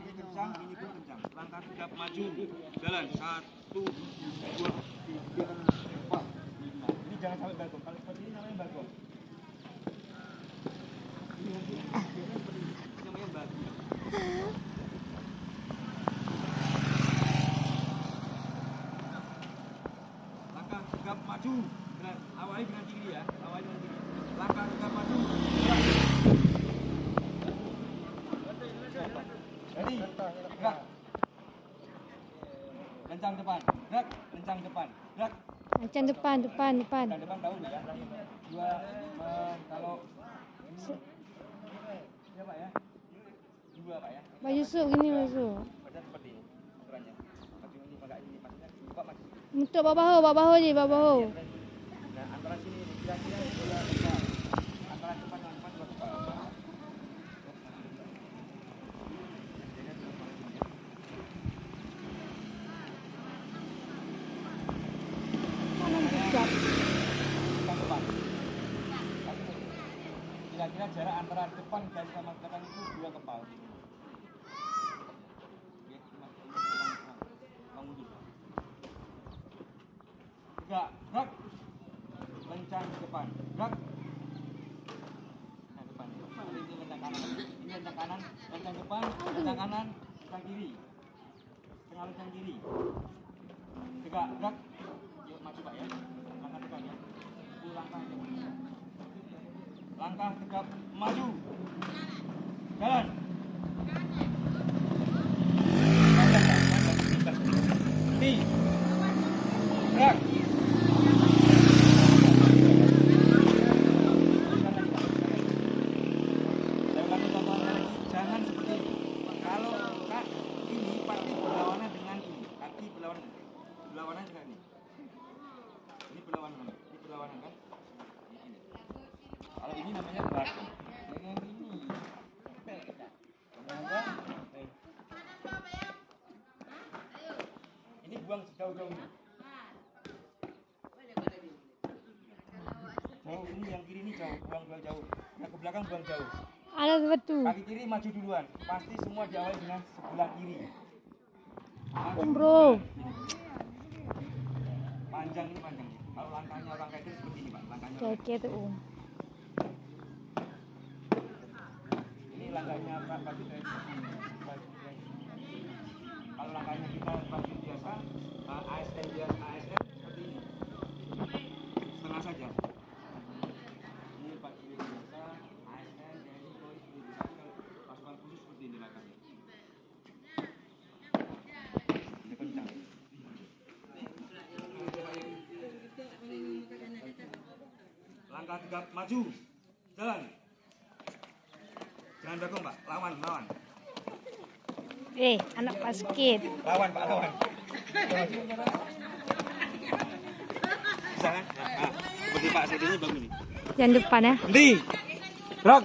ini kencang, ini pun kencang. Langkah tegap maju. Jalan 1, 2, 3, 4, 5. Ini jangan sampai balkon. Kalau seperti ini namanya balkon. Ini namanya balkon. Langkah tegap maju. Awali dengan tinggi ya. Awali dengan tinggi. Langkah tegap maju. Ready? Gerak. Lencang depan. Gerak. Lencang depan. Gerak. Macam depan. Lencang depan tahu ya. Dua kalau ya Pak ya. Dua Pak ya. Baju sup gini masuk. Baca seperti ini aturannya. Maju ini pakai ini maksudnya Pak maju. Untuk bawa bahu je, bawa bahu. Nah, antara sini kira-kira dua kepal. Antara depan dan depan dua kepal. Kanan tegap. Depan. Kira-kira jarak antara depan dan sama depan itu dua kepal. Gerak, gerak. Lencang depan, gerak. Lencang depan. Ini lencang kanan. Ini lencang kanan, lencang depan, lencang kanan, lencang kiri. Tengah lencang kiri. Tegak, gerak. Yuk maju Pak ya. Langkah tegak ya. Itu langkahnya. Langkah tegap maju. Jalan. Berhenti. Gerak. Jangan seperti ini. Kalau ini pasti berlawanan dengan ini. Kaki berlawanan. Berlawanan dengan ini. Ini berlawanan. Ini berlawanan kan? Ini. Kalau ini namanya balkon. Dengan ini. Ini buang sejauh-jauh ini. Jauh ini yang kiri ini jauh, buang jauh. Yang ke belakang buang jauh. Ada betul. Kaki kiri maju duluan. Pasti semua diawali dengan sebelah kiri. Maju Bro. duluan. Panjang ini panjang. Kalau langkahnya orang kayak seperti ini Pak. Langkahnya. Oke tuh. Ini langkahnya Pak Bagi kayak seperti ini. Kalau langkahnya kita bagi biasa, ASN biasa, ASN seperti ini. Setengah saja. Ini bagi biasa, ASN jadi pasukan khusus seperti ini langkahnya. Ini kencang. Langkah tegap maju. Jalan. Jangan bergong Pak. Lawan. Anak basket. Lawan Pak, lawan. Bisa kan? Nah, seperti Pak Sedi ini begini. Jangan depan ya. Henti. Gerak.